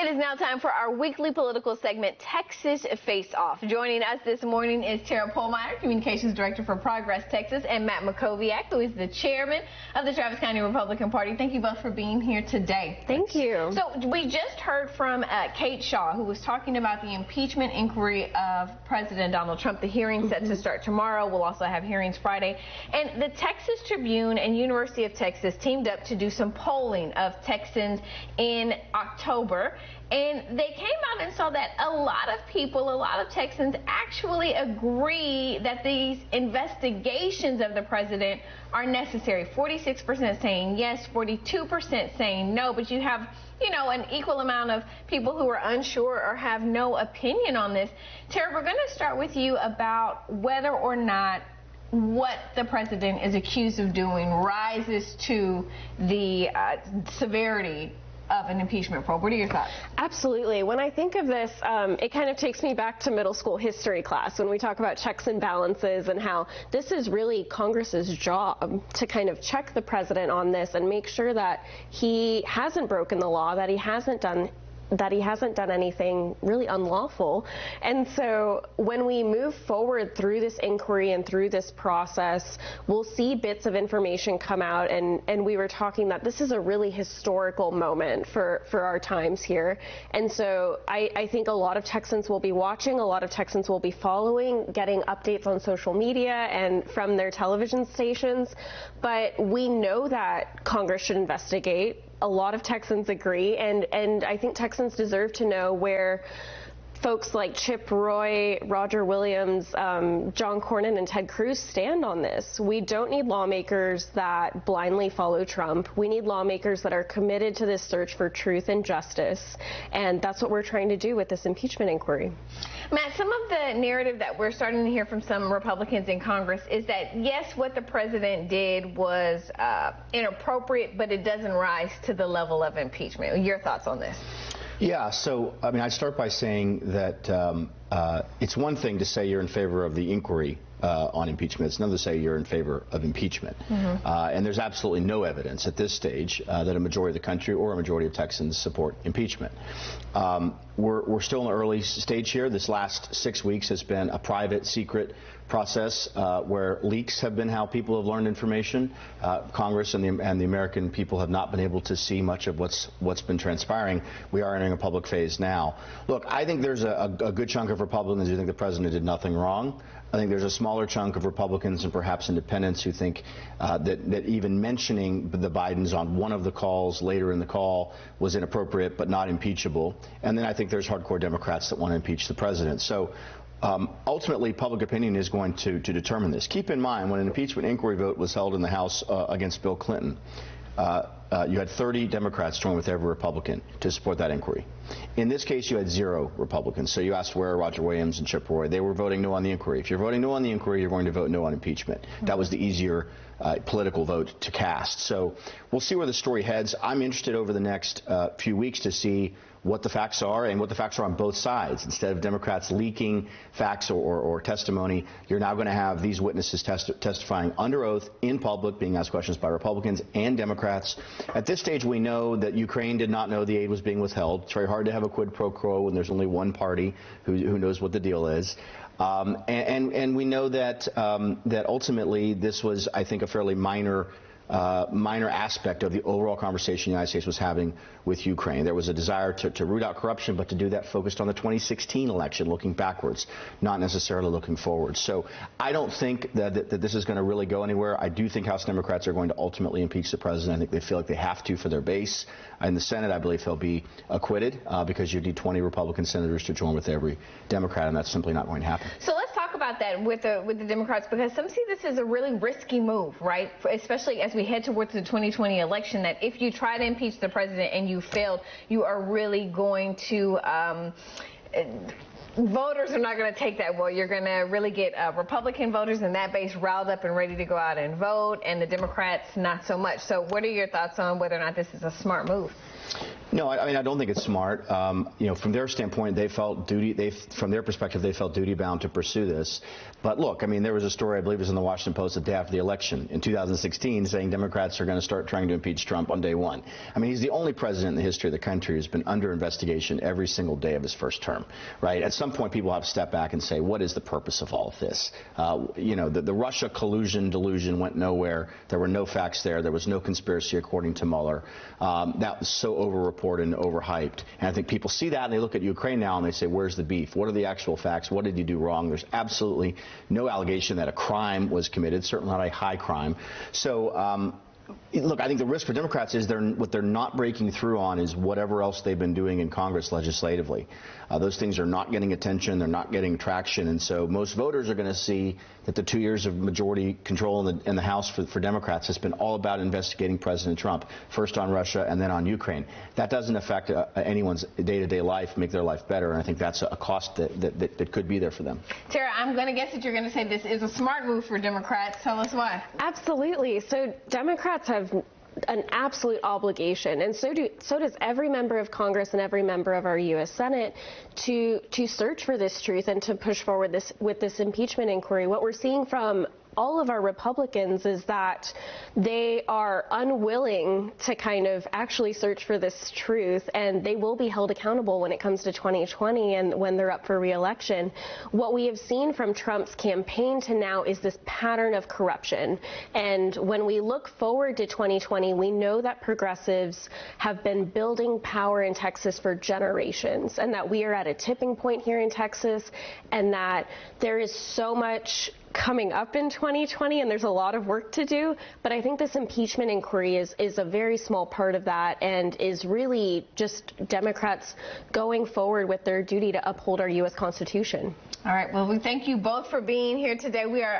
It is now time for our weekly political segment, Texas Face Off. Joining us this morning is Tara Pohlymeyer, Communications Director for Progress Texas, and Matt Makoviak, who is the chairman of the Travis County Republican Party. Thank you both for being here today. Thank you. So we just heard from Kate Shaw, who was talking about the impeachment inquiry of President Donald Trump. The hearing set to start tomorrow. We'll also have hearings Friday. And the Texas Tribune and University of Texas teamed up to do some polling of Texans in October. And they came out and saw that a lot of people, a lot of Texans actually agree that these investigations of the president are necessary. 46% saying yes, 42% saying no, but you have, an equal amount of people who are unsure or have no opinion on this. Tara, we're going to start with you about whether or not what the president is accused of doing rises to the severity of an impeachment probe. What are your thoughts? Absolutely. When I think of this, it kind of takes me back to middle school history class when we talk about checks and balances and how this is really Congress's job to kind of check the president on this and make sure that he hasn't broken the law, that he hasn't done anything really unlawful. And so when we move forward through this inquiry and through this process, we'll see bits of information come out, and we were talking that this is a really historical moment for our times here. And so I think a lot of Texans will be watching, a lot of Texans will be following, getting updates on social media and from their television stations. But we know that Congress should investigate. A lot of Texans agree, and I think Texans deserve to know where folks like Chip Roy, Roger Williams, John Cornyn, and Ted Cruz stand on this. We don't need lawmakers that blindly follow Trump. We need lawmakers that are committed to this search for truth and justice, and that's what we're trying to do with this impeachment inquiry. Matt, some of the narrative that we're starting to hear from some Republicans in Congress is that, yes, what the president did was inappropriate, but it doesn't rise to the level of impeachment. Your thoughts on this? Yeah, so, I'd start by saying that it's one thing to say you're in favor of the inquiry on impeachment. It's another to say you're in favor of impeachment. And there's absolutely no evidence at this stage that a majority of the country or a majority of Texans support impeachment. We're still in the early stage here. This last 6 weeks has been a private, secret process where leaks have been how people have learned information. Congress and the American people have not been able to see much of what's been transpiring. We are entering a public phase now. Look, I think there's a good chunk of Republicans who think the president did nothing wrong. I think there's a smaller chunk of Republicans and perhaps independents who think that even mentioning the Bidens on one of the calls later in the call was inappropriate but not impeachable. And then I think there's hardcore Democrats that want to impeach the president. So ultimately, public opinion is going to determine this. Keep in mind, when an impeachment inquiry vote was held in the House against Bill Clinton, you had 30 Democrats join with every Republican to support that inquiry. In this case, you had 0 Republicans. So you asked where Roger Williams and Chip Roy. They were voting no on the inquiry. If you're voting no on the inquiry, you're going to vote no on impeachment. That was the easier political vote to cast. So we'll see where the story heads. I'm interested over the next few weeks to see what the facts are and what the facts are on both sides. Instead of Democrats leaking facts or testimony, you're now going to have these witnesses testifying under oath in public, being asked questions by Republicans and Democrats. At this stage, we know that Ukraine did not know the aid was being withheld. It's very hard to have a quid pro quo when there's only one party who knows what the deal is. And we know that ultimately this was, I think, a fairly minor aspect of the overall conversation the United States was having with Ukraine. There was a desire to root out corruption, but to do that focused on the 2016 election, looking backwards, not necessarily looking forward. So I don't think that this is going to really go anywhere. I do think House Democrats are going to ultimately impeach the president. I think they feel like they have to for their base. In the Senate, I believe he'll be acquitted because you need 20 Republican senators to join with every Democrat, and that's simply not going to happen. So let's talk about that with the Democrats, because some see this as a really risky move, right? Especially as we head towards the 2020 election, that if you try to impeach the president and you failed, you are really going to voters are not going to take that well. You're going to really get Republican voters in that base riled up and ready to go out and vote, and the Democrats not so much. So what are your thoughts on whether or not this is a smart move? No, I mean, I don't think it's smart. You know, from their standpoint, they felt from their perspective, they felt duty bound to pursue this. But look, I mean, there was a story, I believe it was in the Washington Post the day after the election in 2016 saying Democrats are going to start trying to impeach Trump on day one. I mean, he's the only president in the history of the country who's been under investigation every single day of his first term, right? At some point, people have to step back and say, what is the purpose of all of this? You know, the Russia collusion delusion went nowhere. There were no facts there. There was no conspiracy, according to Mueller. That was so overreported and overhyped. And I think people see that and they look at Ukraine now and they say, where's the beef? What are the actual facts? What did you do wrong? There's absolutely no allegation that a crime was committed, certainly not a high crime. So, look, I think the risk for Democrats is what they're not breaking through on is whatever else they've been doing in Congress legislatively. Those things are not getting attention. They're not getting traction. And so most voters are going to see that the 2 years of majority control in the House for Democrats has been all about investigating President Trump, first on Russia and then on Ukraine. That doesn't affect anyone's day-to-day life, make their life better. And I think that's a cost that could be there for them. Tara, I'm going to guess that you're going to say this is a smart move for Democrats. Tell us why. Absolutely. So Democrats have an absolute obligation, and so does every member of Congress and every member of our U.S. Senate to search for this truth and to push forward with this impeachment inquiry. What we're seeing from all of our Republicans is that they are unwilling to kind of actually search for this truth, and they will be held accountable when it comes to 2020 and when they're up for re-election. What we have seen from Trump's campaign to now is this pattern of corruption. And when we look forward to 2020, we know that progressives have been building power in Texas for generations, and that we are at a tipping point here in Texas, and that there is so much coming up in 2020, and there's a lot of work to do. But I think this impeachment inquiry is a very small part of that, and is really just Democrats going forward with their duty to uphold our U.S. Constitution. All right. Well, we thank you both for being here today. We are